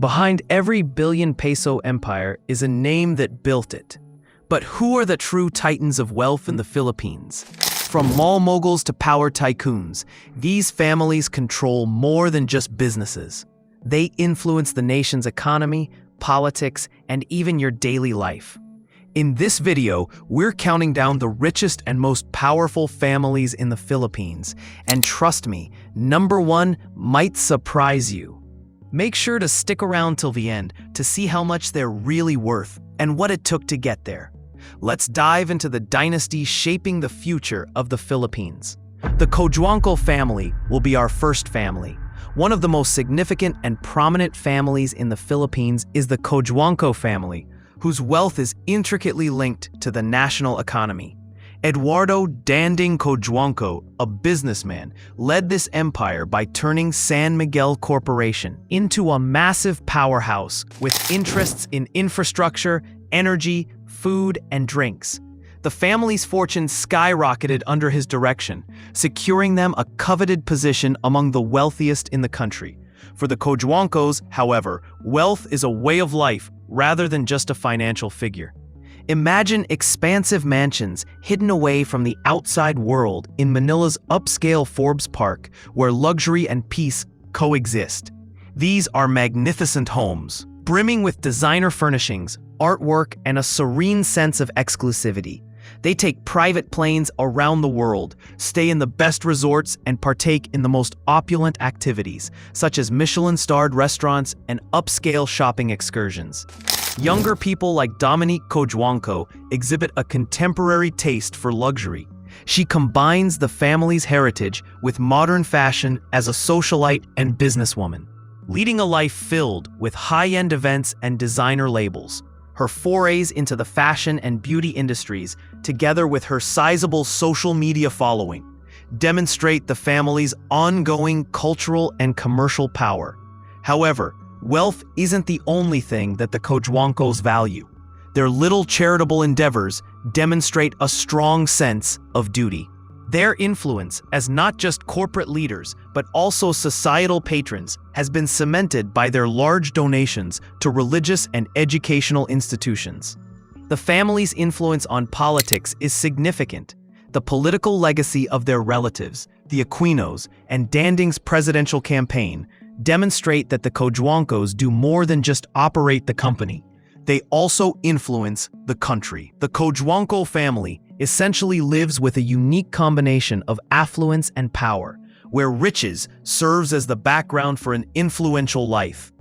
Behind every billion-peso empire is a name that built it. But who are the true titans of wealth in the Philippines? From mall moguls to power tycoons, these families control more than just businesses. They influence the nation's economy, politics, and even your daily life. In this video, we're counting down the richest and most powerful families in the Philippines. And trust me, number one might surprise you. Make sure to stick around till the end to see how much they're really worth and what it took to get there. Let's dive into the dynasties shaping the future of the Philippines. The Cojuangco family will be our first family. One of the most significant and prominent families in the Philippines is the Cojuangco family, whose wealth is intricately linked to the national economy. Eduardo Danding Cojuangco, a businessman, led this empire by turning San Miguel Corporation into a massive powerhouse with interests in infrastructure, energy, food, and drinks. The family's fortune skyrocketed under his direction, securing them a coveted position among the wealthiest in the country. For the Cojuangcos, however, wealth is a way of life rather than just a financial figure. Imagine expansive mansions hidden away from the outside world in Manila's upscale Forbes Park, where luxury and peace coexist. These are magnificent homes, brimming with designer furnishings, artwork, and a serene sense of exclusivity. They take private planes around the world, stay in the best resorts, and partake in the most opulent activities, such as Michelin-starred restaurants and upscale shopping excursions. Younger people like Dominique Cojuangco exhibit a contemporary taste for luxury. She combines the family's heritage with modern fashion as a socialite and businesswoman, leading a life filled with high-end events and designer labels. Her forays into the fashion and beauty industries, together with her sizable social media following, demonstrate the family's ongoing cultural and commercial power. However, wealth isn't the only thing that the Cojuangcos value. Their little charitable endeavors demonstrate a strong sense of duty. Their influence as not just corporate leaders, but also societal patrons, has been cemented by their large donations to religious and educational institutions. The family's influence on politics is significant. The political legacy of their relatives, the Aquinos, and Danding's presidential campaign demonstrate that the Cojuangcos do more than just operate the company. They also influence the country. The Cojuangco family essentially lives with a unique combination of affluence and power, where riches serves as the background for an influential life.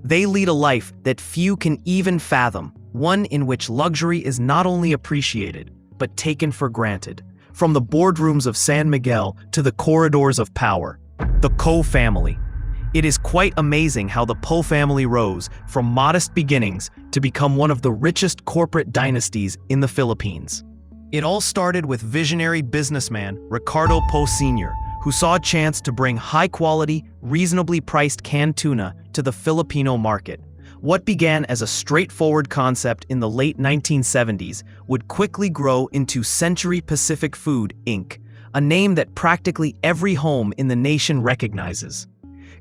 They lead a life that few can even fathom, one in which luxury is not only appreciated, but taken for granted. From the boardrooms of San Miguel to the corridors of power, the Co family. It is quite amazing how the Po family rose from modest beginnings to become one of the richest corporate dynasties in the Philippines. It all started with visionary businessman Ricardo Po Sr., who saw a chance to bring high-quality, reasonably priced canned tuna to the Filipino market. What began as a straightforward concept in the late 1970s would quickly grow into Century Pacific Food, Inc., a name that practically every home in the nation recognizes.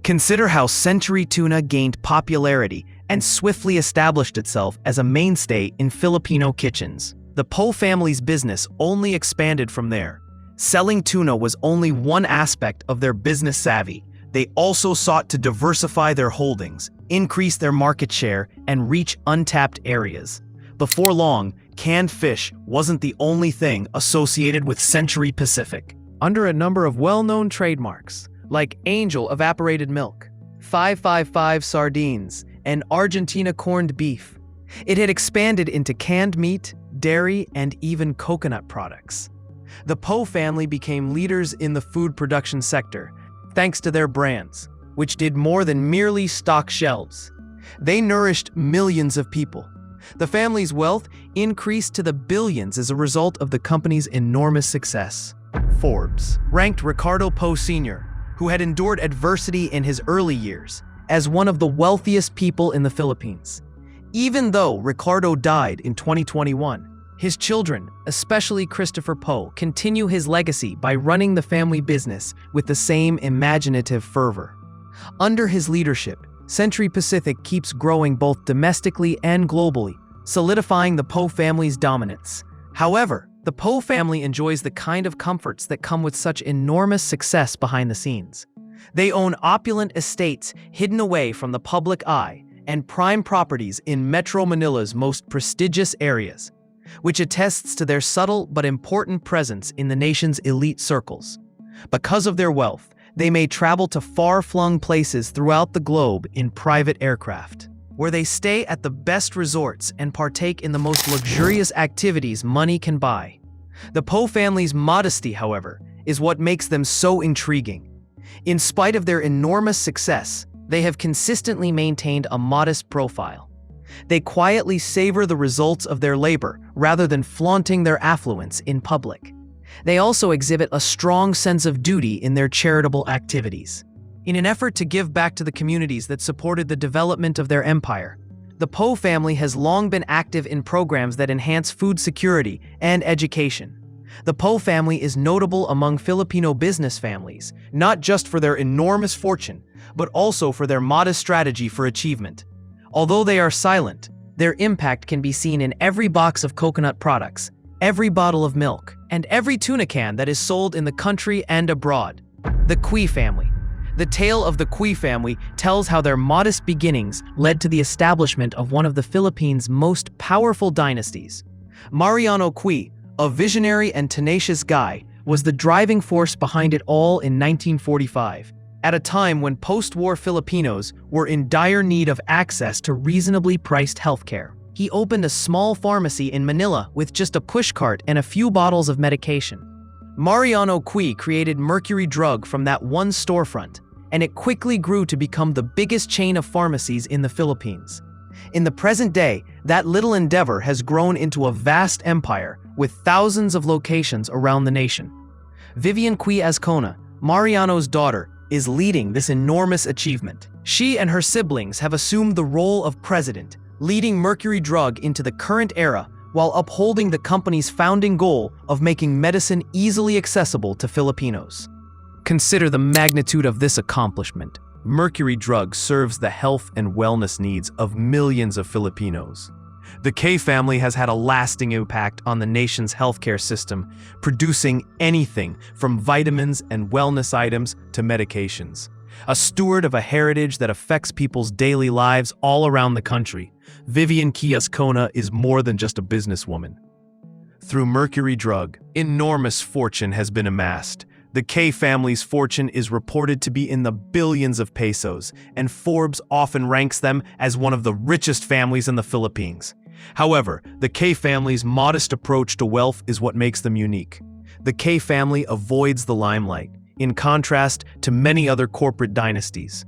Consider how Century Tuna gained popularity and swiftly established itself as a mainstay in Filipino kitchens. The Po family's business only expanded from there. Selling tuna was only one aspect of their business savvy. They also sought to diversify their holdings, increase their market share, and reach untapped areas. Before long, canned fish wasn't the only thing associated with Century Pacific. Under a number of well-known trademarks, like Angel Evaporated Milk, 555 Sardines, and Argentina Corned Beef, it had expanded into canned meat, dairy, and even coconut products. The Po family became leaders in the food production sector, thanks to their brands, which did more than merely stock shelves. They nourished millions of people. The family's wealth increased to the billions as a result of the company's enormous success. Forbes ranked Ricardo Po Sr., who had endured adversity in his early years, as one of the wealthiest people in the Philippines. Even though Ricardo died in 2021, his children, especially Christopher Po, continue his legacy by running the family business with the same imaginative fervor. Under his leadership, Century Pacific keeps growing both domestically and globally, solidifying the Poe family's dominance. However, the Poe family enjoys the kind of comforts that come with such enormous success behind the scenes. They own opulent estates hidden away from the public eye and prime properties in Metro Manila's most prestigious areas, which attests to their subtle but important presence in the nation's elite circles. Because of their wealth, they may travel to far-flung places throughout the globe in private aircraft, where they stay at the best resorts and partake in the most luxurious activities money can buy. The Poe family's modesty, however, is what makes them so intriguing. In spite of their enormous success, they have consistently maintained a modest profile. They quietly savor the results of their labor rather than flaunting their affluence in public. They also exhibit a strong sense of duty in their charitable activities. In an effort to give back to the communities that supported the development of their empire, the Poe family has long been active in programs that enhance food security and education. The Poe family is notable among Filipino business families, not just for their enormous fortune, but also for their modest strategy for achievement. Although they are silent, their impact can be seen in every box of coconut products, every bottle of milk, and every tuna can that is sold in the country and abroad. The Cui family. The tale of the Cui family tells how their modest beginnings led to the establishment of one of the Philippines' most powerful dynasties. Mariano Cui, a visionary and tenacious guy, was the driving force behind it all in 1945, at a time when post-war Filipinos were in dire need of access to reasonably priced healthcare. He opened a small pharmacy in Manila with just a pushcart and a few bottles of medication. Mariano Cui created Mercury Drug from that one storefront, and it quickly grew to become the biggest chain of pharmacies in the Philippines. In the present day, that little endeavor has grown into a vast empire with thousands of locations around the nation. Vivian Cui Azcona, Mariano's daughter, is leading this enormous achievement. She and her siblings have assumed the role of president, leading Mercury Drug into the current era while upholding the company's founding goal of making medicine easily accessible to Filipinos. Consider the magnitude of this accomplishment. Mercury Drug serves the health and wellness needs of millions of Filipinos. The K family has had a lasting impact on the nation's healthcare system, producing anything from vitamins and wellness items to medications. A steward of a heritage that affects people's daily lives all around the country, Vivian Cui Azcona is more than just a businesswoman. Through Mercury Drug, enormous fortune has been amassed. The K family's fortune is reported to be in the billions of pesos, and Forbes often ranks them as one of the richest families in the Philippines. However, the K family's modest approach to wealth is what makes them unique. The K family avoids the limelight, in contrast to many other corporate dynasties.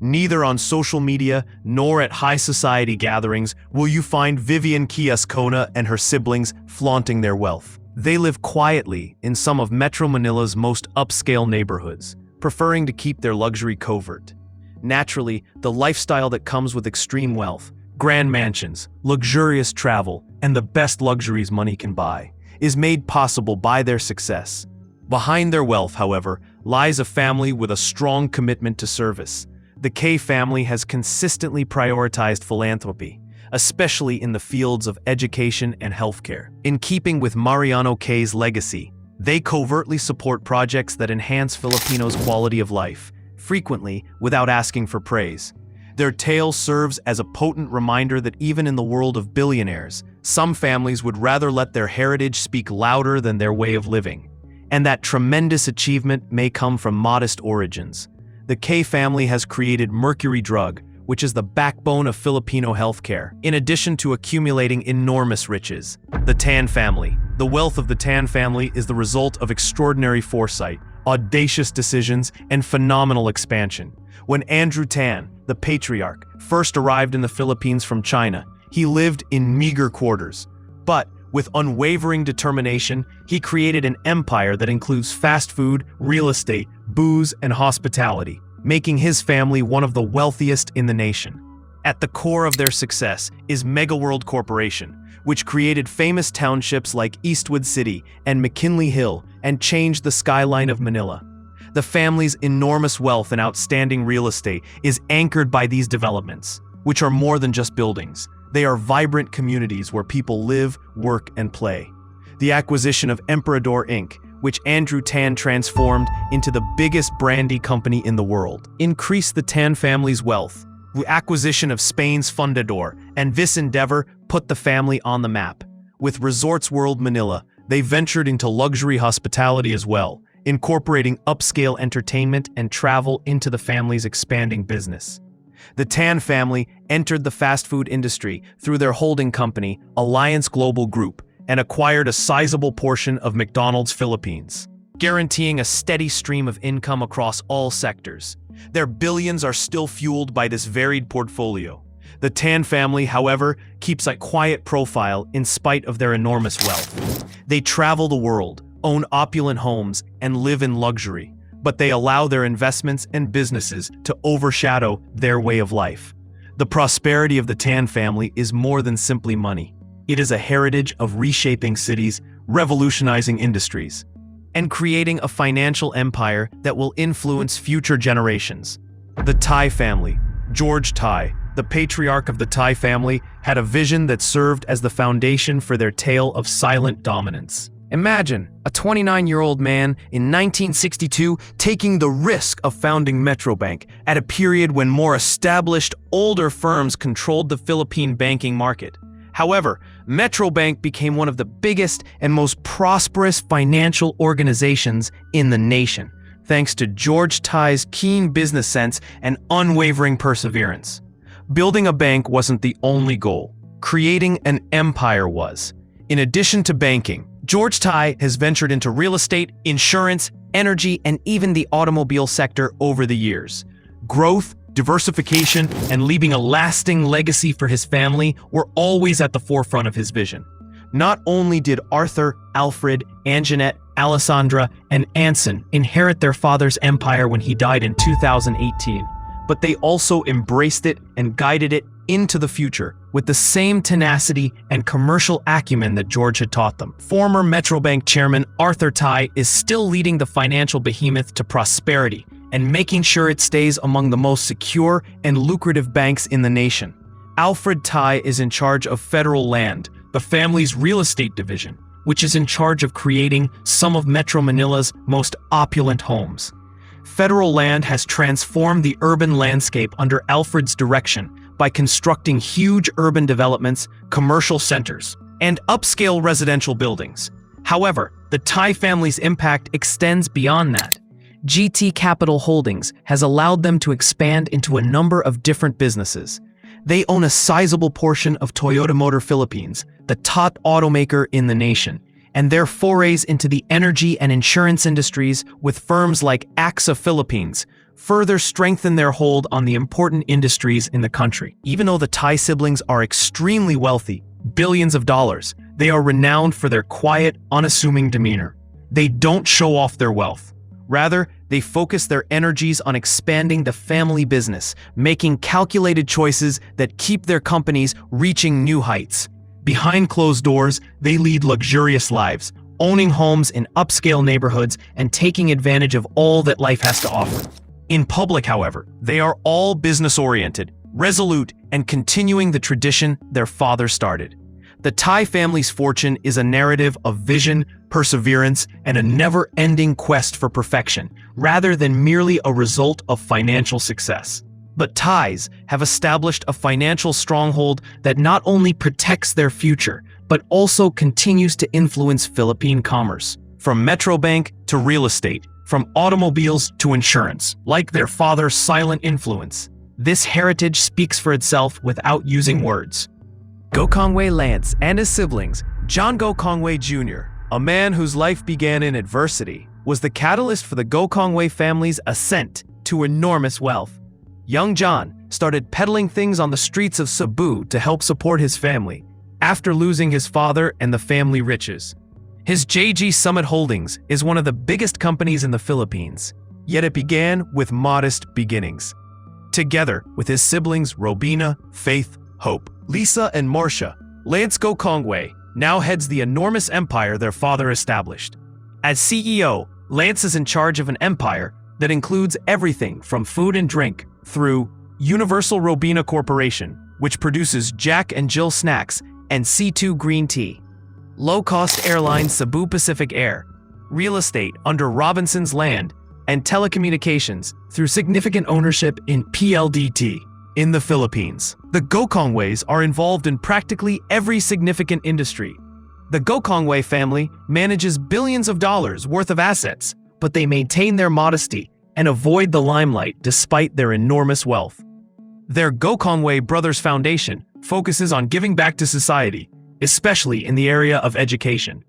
Neither on social media nor at high society gatherings will you find Vivian Cui Azcona and her siblings flaunting their wealth. They live quietly in some of Metro Manila's most upscale neighborhoods, preferring to keep their luxury covert. Naturally, the lifestyle that comes with extreme wealth, grand mansions, luxurious travel, and the best luxuries money can buy, is made possible by their success. Behind their wealth, however, lies a family with a strong commitment to service. The K family has consistently prioritized philanthropy, especially in the fields of education and healthcare. In keeping with Mariano Cui's legacy, they covertly support projects that enhance Filipinos' quality of life, frequently without asking for praise. Their tale serves as a potent reminder that even in the world of billionaires, some families would rather let their heritage speak louder than their way of living, and that tremendous achievement may come from modest origins. The K family has created Mercury Drug, which is the backbone of Filipino healthcare, in addition to accumulating enormous riches. The Tan family. The wealth of the Tan family is the result of extraordinary foresight, audacious decisions, and phenomenal expansion. When Andrew Tan, the patriarch, first arrived in the Philippines from China, he lived in meager quarters. But with unwavering determination, he created an empire that includes fast food, real estate, booze, and hospitality, making his family one of the wealthiest in the nation. At the core of their success is Megaworld Corporation, which created famous townships like Eastwood City and McKinley Hill and changed the skyline of Manila. The family's enormous wealth and outstanding real estate is anchored by these developments, which are more than just buildings. They are vibrant communities where people live, work, and play. The acquisition of Emperador Inc., which Andrew Tan transformed into the biggest brandy company in the world, increased the Tan family's wealth. The acquisition of Spain's Fundador and this endeavor put the family on the map. With Resorts World Manila, they ventured into luxury hospitality as well, incorporating upscale entertainment and travel into the family's expanding business. The Tan family entered the fast food industry through their holding company, Alliance Global Group, and acquired a sizable portion of McDonald's Philippines, guaranteeing a steady stream of income across all sectors. Their billions are still fueled by this varied portfolio. The Tan family, however, keeps a quiet profile in spite of their enormous wealth. They travel the world, own opulent homes, and live in luxury, but they allow their investments and businesses to overshadow their way of life. The prosperity of the Tan family is more than simply money. It is a heritage of reshaping cities, revolutionizing industries, and creating a financial empire that will influence future generations. The Tai family, George Tai, the patriarch of the Tai family, had a vision that served as the foundation for their tale of silent dominance. Imagine a 29-year-old man in 1962 taking the risk of founding Metrobank at a period when more established, older firms controlled the Philippine banking market. However, Metrobank became one of the biggest and most prosperous financial organizations in the nation, thanks to George Tai's keen business sense and unwavering perseverance. Building a bank wasn't the only goal. Creating an empire was. In addition to banking, George Tai has ventured into real estate, insurance, energy, and even the automobile sector over the years. Growth, diversification, and leaving a lasting legacy for his family were always at the forefront of his vision. Not only did Arthur, Alfred, Anjanette, Alessandra, and Anson inherit their father's empire when he died in 2018, but they also embraced it and guided it into the future with the same tenacity and commercial acumen that George had taught them. Former Metrobank chairman Arthur Tai is still leading the financial behemoth to prosperity and making sure it stays among the most secure and lucrative banks in the nation. Alfred Tai is in charge of Federal Land, the family's real estate division, which is in charge of creating some of Metro Manila's most opulent homes. Federal Land has transformed the urban landscape under Alfred's direction by constructing huge urban developments, commercial centers, and upscale residential buildings. However, the Tai family's impact extends beyond that. GT Capital Holdings has allowed them to expand into a number of different businesses. They own a sizable portion of Toyota Motor Philippines, the top automaker in the nation, and their forays into the energy and insurance industries with firms like AXA Philippines further strengthen their hold on the important industries in the country. Even though the Tai siblings are extremely wealthy, billions of dollars, they are renowned for their quiet, unassuming demeanor. They don't show off their wealth. Rather, they focus their energies on expanding the family business, making calculated choices that keep their companies reaching new heights. Behind closed doors, they lead luxurious lives, owning homes in upscale neighborhoods and taking advantage of all that life has to offer. In public, however, they are all business-oriented, resolute, and continuing the tradition their father started. The Tai family's fortune is a narrative of vision, perseverance, and a never-ending quest for perfection, rather than merely a result of financial success. But Thais have established a financial stronghold that not only protects their future, but also continues to influence Philippine commerce. From Metrobank to real estate, from automobiles to insurance, like their father's silent influence, this heritage speaks for itself without using words. Gokongwei Lance and his siblings, John Gokongwei Jr., a man whose life began in adversity, was the catalyst for the Gokongwei family's ascent to enormous wealth. Young John started peddling things on the streets of Cebu to help support his family, after losing his father and the family riches. His JG Summit Holdings is one of the biggest companies in the Philippines, yet it began with modest beginnings. Together with his siblings Robina, Faith, Hope, Lisa, and Marcia, Lance Gokongwei now heads the enormous empire their father established. As CEO, Lance is in charge of an empire that includes everything from food and drink through Universal Robina Corporation, which produces Jack and Jill snacks and C2 green tea. Low-cost airline Cebu Pacific Air, real estate under Robinson's Land, and telecommunications through significant ownership in PLDT in the Philippines. The Gokongweis are involved in practically every significant industry. The Gokongwei family manages billions of dollars worth of assets, but they maintain their modesty and avoid the limelight despite their enormous wealth. Their Gokongwei Brothers Foundation focuses on giving back to society, especially in the area of education.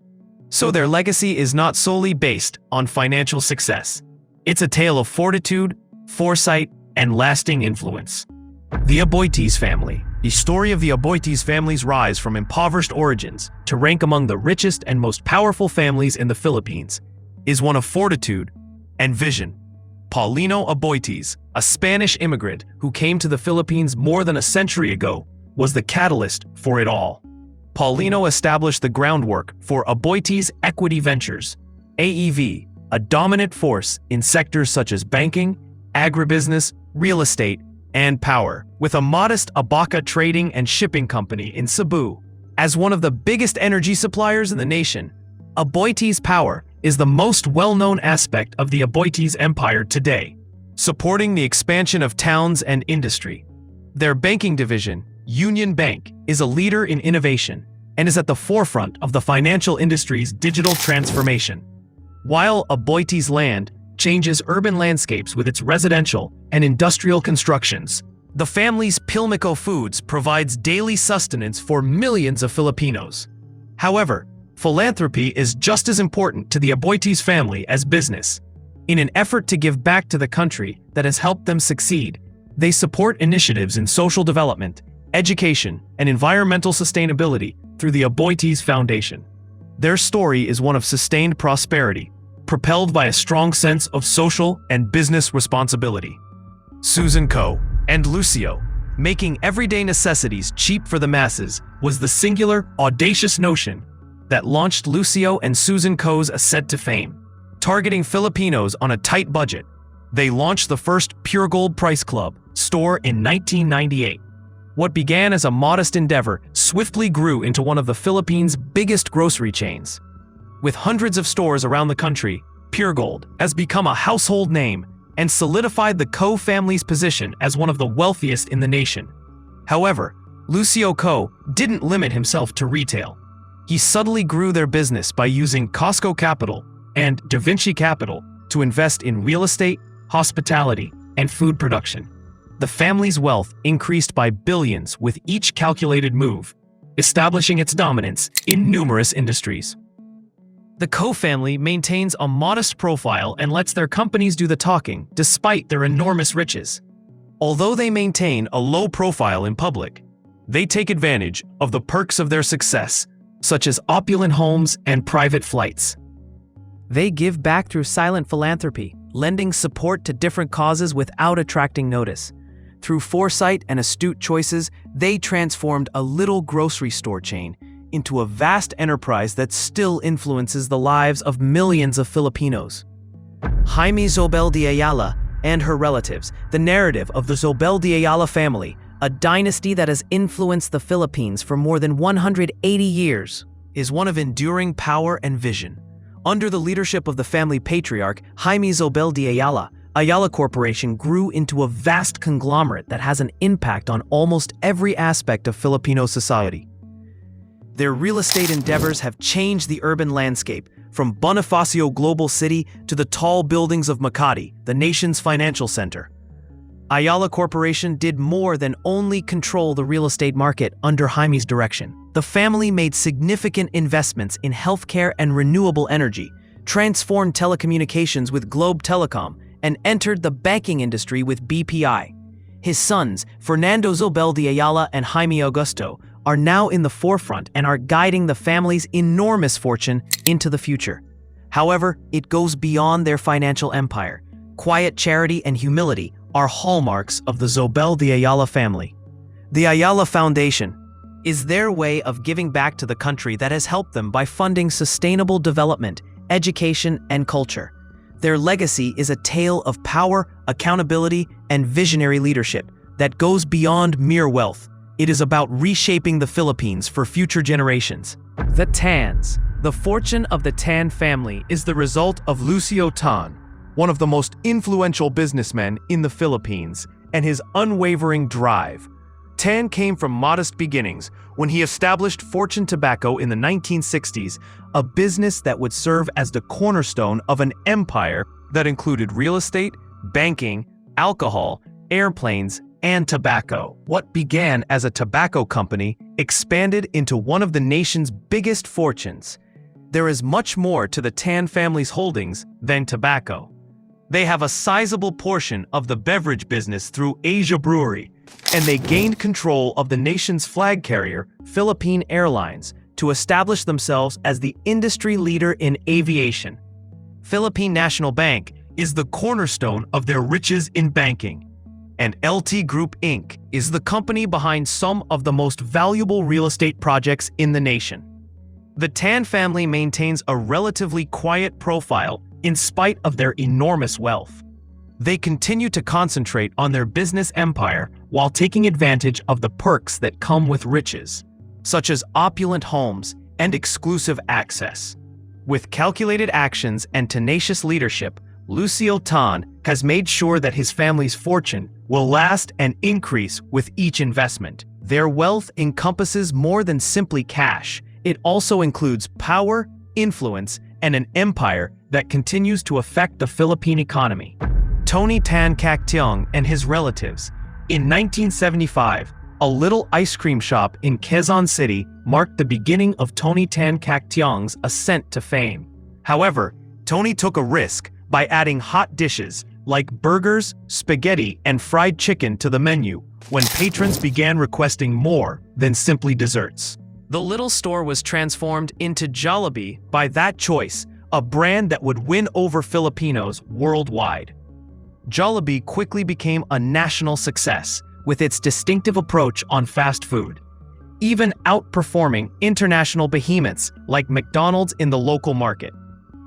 So their legacy is not solely based on financial success. It's a tale of fortitude, foresight, and lasting influence. The Aboitiz family. The story of the Aboitiz family's rise from impoverished origins to rank among the richest and most powerful families in the Philippines is one of fortitude and vision. Paulino Aboitiz, a Spanish immigrant who came to the Philippines more than a century ago, was the catalyst for it all. Paulino established the groundwork for Aboitiz Equity Ventures, AEV, a dominant force in sectors such as banking, agribusiness, real estate, and power, with a modest abaca trading and shipping company in Cebu. As one of the biggest energy suppliers in the nation, Aboitiz Power is the most well-known aspect of the Aboitiz Empire today, supporting the expansion of towns and industry. Their banking division, Union Bank, is a leader in innovation and is at the forefront of the financial industry's digital transformation. While Aboitiz Land changes urban landscapes with its residential and industrial constructions, the family's Pilmico Foods provides daily sustenance for millions of Filipinos. However, philanthropy is just as important to the Aboitiz family as business. In an effort to give back to the country that has helped them succeed, they support initiatives in social development, education, and environmental sustainability through the Aboitiz Foundation. Their story is one of sustained prosperity, propelled by a strong sense of social and business responsibility. Susan Co. and Lucio, making everyday necessities cheap for the masses, was the singular, audacious notion that launched Lucio and Susan Co.'s ascent to fame. Targeting Filipinos on a tight budget, they launched the first Pure Gold Price Club store in 1998. What began as a modest endeavor swiftly grew into one of the Philippines' biggest grocery chains. With hundreds of stores around the country, Pure Gold has become a household name and solidified the Co family's position as one of the wealthiest in the nation. However, Lucio Co didn't limit himself to retail. He subtly grew their business by using Costco Capital and Da Vinci Capital to invest in real estate, hospitality, and food production. The family's wealth increased by billions with each calculated move, establishing its dominance in numerous industries. The Co family maintains a modest profile and lets their companies do the talking despite their enormous riches. Although they maintain a low profile in public, they take advantage of the perks of their success, such as opulent homes and private flights. They give back through silent philanthropy, lending support to different causes without attracting notice. Through foresight and astute choices, they transformed a little grocery store chain into a vast enterprise that still influences the lives of millions of Filipinos. Jaime Zobel de Ayala and her relatives, the narrative of the Zobel de Ayala family, a dynasty that has influenced the Philippines for more than 180 years, is one of enduring power and vision. Under the leadership of the family patriarch, Jaime Zobel de Ayala, Ayala Corporation grew into a vast conglomerate that has an impact on almost every aspect of Filipino society. Their real estate endeavors have changed the urban landscape, from Bonifacio Global City to the tall buildings of Makati, the nation's financial center. Ayala Corporation did more than only control the real estate market under Jaime's direction. The family made significant investments in healthcare and renewable energy, transformed telecommunications with Globe Telecom, and entered the banking industry with BPI. His sons, Fernando Zobel de Ayala and Jaime Augusto, are now in the forefront and are guiding the family's enormous fortune into the future. However, it goes beyond their financial empire. Quiet charity and humility are hallmarks of the Zobel de Ayala family. The Ayala Foundation is their way of giving back to the country that has helped them by funding sustainable development, education, and culture. Their legacy is a tale of power, accountability, and visionary leadership that goes beyond mere wealth. It is about reshaping the Philippines for future generations. The Tans. The fortune of the Tan family is the result of Lucio Tan, one of the most influential businessmen in the Philippines, and his unwavering drive. Tan came from modest beginnings when he established Fortune Tobacco in the 1960s, a business that would serve as the cornerstone of an empire that included real estate, banking, alcohol, airplanes, and tobacco. What began as a tobacco company expanded into one of the nation's biggest fortunes. There is much more to the Tan family's holdings than tobacco. They have a sizable portion of the beverage business through Asia Brewery, and they gained control of the nation's flag carrier, Philippine Airlines, to establish themselves as the industry leader in aviation. Philippine National Bank is the cornerstone of their riches in banking, and LT Group Inc. is the company behind some of the most valuable real estate projects in the nation. The Tan family maintains a relatively quiet profile in spite of their enormous wealth. They continue to concentrate on their business empire while taking advantage of the perks that come with riches, such as opulent homes and exclusive access. With calculated actions and tenacious leadership, Lucio Tan has made sure that his family's fortune will last and increase with each investment. Their wealth encompasses more than simply cash. It also includes power, influence, and an empire that continues to affect the Philippine economy. Tony Tan Caktiong and his relatives. In 1975, a little ice cream shop in Quezon City marked the beginning of Tony Tan Caktiong's ascent to fame. However, Tony took a risk by adding hot dishes like burgers, spaghetti, and fried chicken to the menu when patrons began requesting more than simply desserts. The little store was transformed into Jollibee by that choice, a brand that would win over Filipinos worldwide. Jollibee quickly became a national success with its distinctive approach on fast food, even outperforming international behemoths like McDonald's in the local market.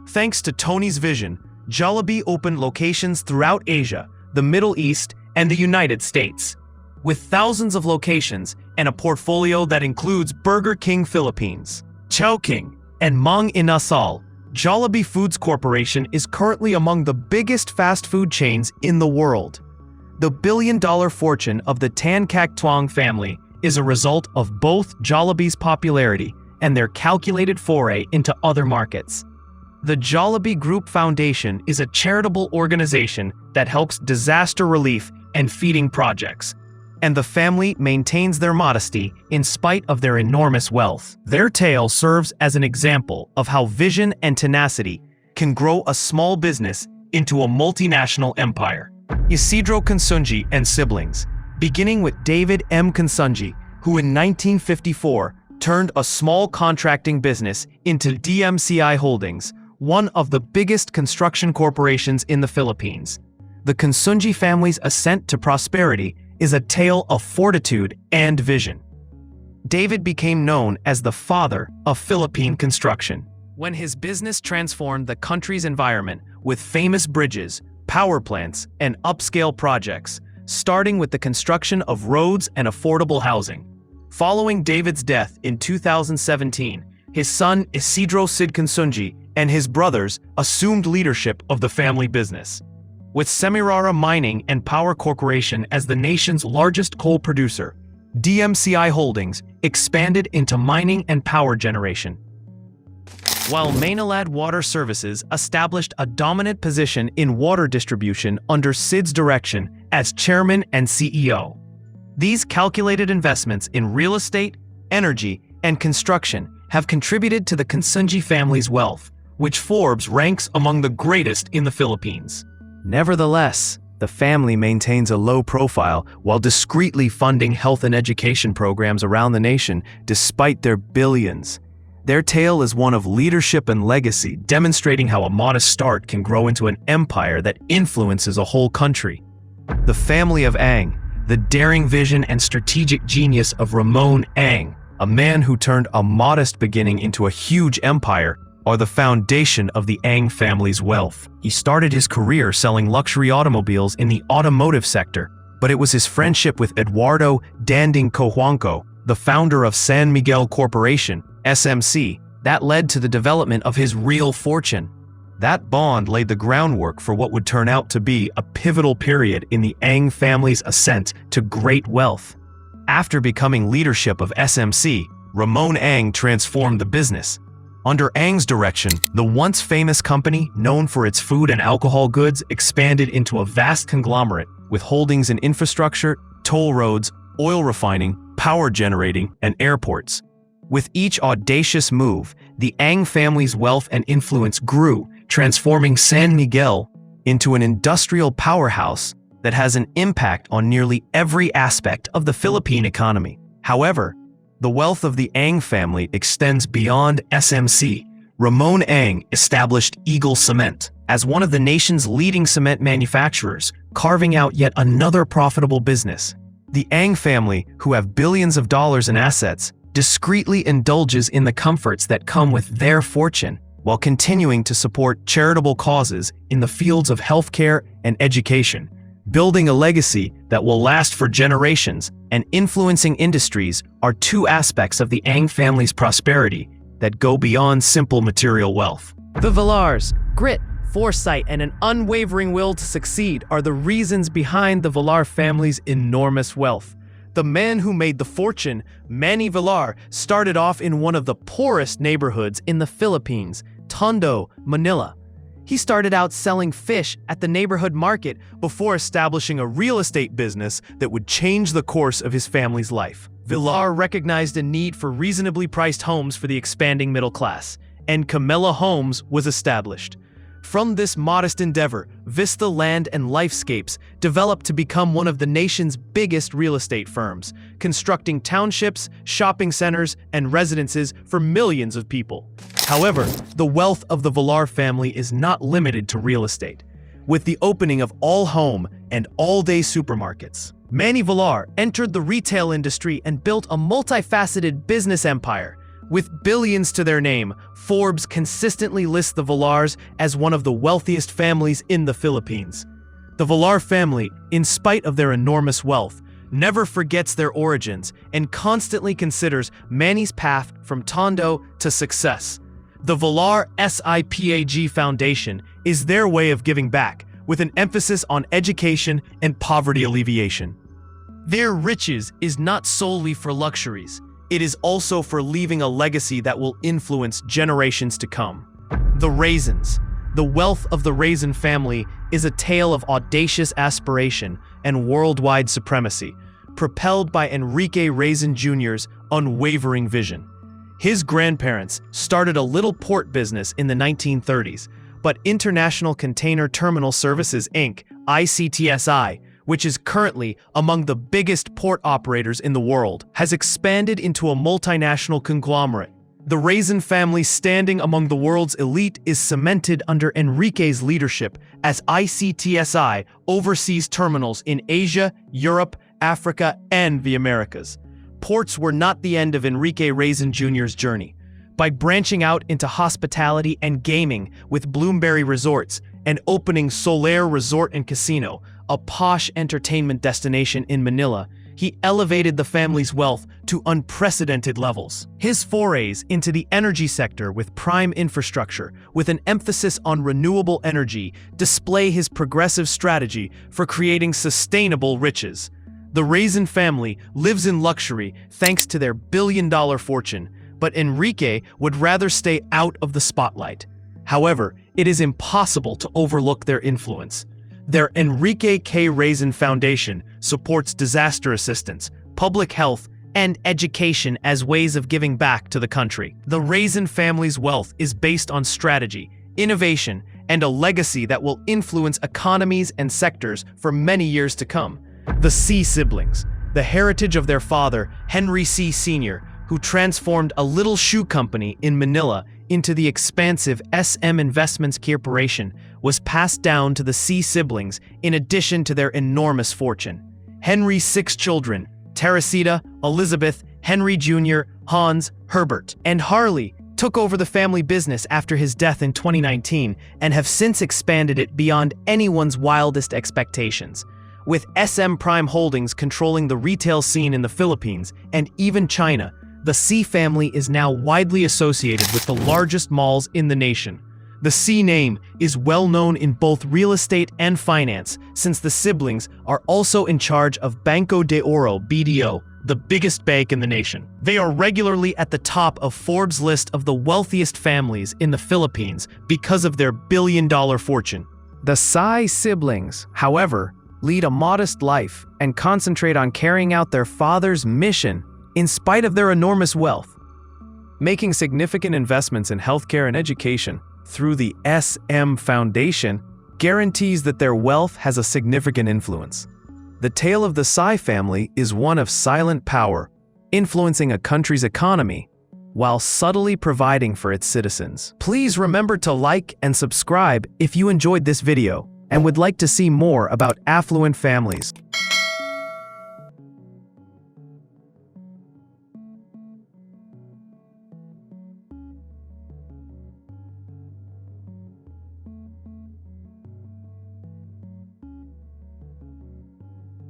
Thanks to Tony's vision, Jollibee opened locations throughout Asia, the Middle East, and the United States. With thousands of locations and a portfolio that includes Burger King Philippines, Chowking, and Mang Inasal, Jollibee Foods Corporation is currently among the biggest fast food chains in the world. The billion-dollar fortune of the Tan Caktiong family is a result of both Jollibee's popularity and their calculated foray into other markets. The Jollibee Group Foundation is a charitable organization that helps disaster relief and feeding projects, and the family maintains their modesty in spite of their enormous wealth. Their tale serves as an example of how vision and tenacity can grow a small business into a multinational empire. Isidro Consunji and siblings, beginning with David M. Consunji, who in 1954 turned a small contracting business into DMCI Holdings, one of the biggest construction corporations in the Philippines. The Consunji family's ascent to prosperity is a tale of fortitude and vision. David became known as the father of Philippine construction when his business transformed the country's environment with famous bridges, power plants, and upscale projects, starting with the construction of roads and affordable housing. Following David's death in 2017, his son Isidro Sid Consunji and his brothers assumed leadership of the family business. With Semirara Mining and Power Corporation as the nation's largest coal producer, DMCI Holdings expanded into mining and power generation, while Maynilad Water Services established a dominant position in water distribution under Sid's direction as chairman and CEO. These calculated investments in real estate, energy, and construction have contributed to the Consunji family's wealth, which Forbes ranks among the greatest in the Philippines. Nevertheless, the family maintains a low profile while discreetly funding health and education programs around the nation despite their billions. Their tale is one of leadership and legacy, demonstrating how a modest start can grow into an empire that influences a whole country. The family of Ang, the daring vision and strategic genius of Ramon Ang, a man who turned a modest beginning into a huge empire, are the foundation of the Ang family's wealth. He started his career selling luxury automobiles in the automotive sector, but it was his friendship with Eduardo Danding Cojuangco, the founder of San Miguel Corporation, SMC, that led to the development of his real fortune. That bond laid the groundwork for what would turn out to be a pivotal period in the Ang family's ascent to great wealth. After becoming leadership of SMC, Ramon Ang transformed the business. Under Ang's direction, the once famous company, known for its food and alcohol goods, expanded into a vast conglomerate with holdings in infrastructure, toll roads, oil refining, power generating, and airports. With each audacious move, the Ang family's wealth and influence grew, transforming San Miguel into an industrial powerhouse that has an impact on nearly every aspect of the Philippine economy. However, the wealth of the Ang family extends beyond SMC. Ramon Ang established Eagle Cement as one of the nation's leading cement manufacturers, carving out yet another profitable business. The Ang family, who have billions of dollars in assets, discreetly indulges in the comforts that come with their fortune, while continuing to support charitable causes in the fields of healthcare and education, building a legacy that will last for generations and influencing industries are two aspects of the Ang family's prosperity that go beyond simple material wealth. The Villars, grit, foresight, and an unwavering will to succeed are the reasons behind the Villar family's enormous wealth. The man who made the fortune, Manny Villar, started off in one of the poorest neighborhoods in the Philippines, Tondo, Manila. He started out selling fish at the neighborhood market before establishing a real estate business that would change the course of his family's life. Villar recognized a need for reasonably priced homes for the expanding middle class, and Camilla Homes was established. From this modest endeavor, Vista Land and Lifescapes developed to become one of the nation's biggest real estate firms, constructing townships, shopping centers, and residences for millions of people. However, the wealth of the Villar family is not limited to real estate. With the opening of all-home and all-day supermarkets, Manny Villar entered the retail industry and built a multifaceted business empire. With billions to their name, Forbes consistently lists the Villars as one of the wealthiest families in the Philippines. The Villar family, in spite of their enormous wealth, never forgets their origins and constantly considers Manny's path from Tondo to success. The Villar SIPAG Foundation is their way of giving back, with an emphasis on education and poverty alleviation. Their riches is not solely for luxuries. It is also for leaving a legacy that will influence generations to come. The Razons. The wealth of the Razon family is a tale of audacious aspiration and worldwide supremacy, propelled by Enrique Razon Jr.'s unwavering vision. His grandparents started a little port business in the 1930s, but International Container Terminal Services, Inc., ICTSI, which is currently among the biggest port operators in the world, has expanded into a multinational conglomerate. The Razon family's standing among the world's elite is cemented under Enrique's leadership as ICTSI oversees terminals in Asia, Europe, Africa, and the Americas. Ports were not the end of Enrique Razon Jr.'s journey. By branching out into hospitality and gaming with Bloomberry Resorts and opening Solaire Resort and Casino, a posh entertainment destination in Manila, he elevated the family's wealth to unprecedented levels. His forays into the energy sector with prime infrastructure, with an emphasis on renewable energy, display his progressive strategy for creating sustainable riches. The Razon family lives in luxury thanks to their billion-dollar fortune, but Enrique would rather stay out of the spotlight. However, it is impossible to overlook their influence. Their Enrique K. Razon Foundation supports disaster assistance, public health, and education as ways of giving back to the country. The Razon family's wealth is based on strategy, innovation, and a legacy that will influence economies and sectors for many years to come. The C siblings, the heritage of their father, Henry C. Sr., who transformed a little shoe company in Manila into the expansive SM Investments Corporation, was passed down to the C siblings in addition to their enormous fortune. Henry's 6 children, Teresita, Elizabeth, Henry Jr., Hans, Herbert, and Harley, took over the family business after his death in 2019 and have since expanded it beyond anyone's wildest expectations. With SM Prime Holdings controlling the retail scene in the Philippines and even China, the C family is now widely associated with the largest malls in the nation. The C name is well known in both real estate and finance, since the siblings are also in charge of Banco de Oro (BDO), the biggest bank in the nation. They are regularly at the top of Forbes' list of the wealthiest families in the Philippines because of their billion-dollar fortune. The Tsai siblings, however, lead a modest life and concentrate on carrying out their father's mission in spite of their enormous wealth. Making significant investments in healthcare and education through the SM Foundation guarantees that their wealth has a significant influence. The tale of the Tsai family is one of silent power, influencing a country's economy while subtly providing for its citizens. Please remember to like and subscribe if you enjoyed this video and would like to see more about affluent families.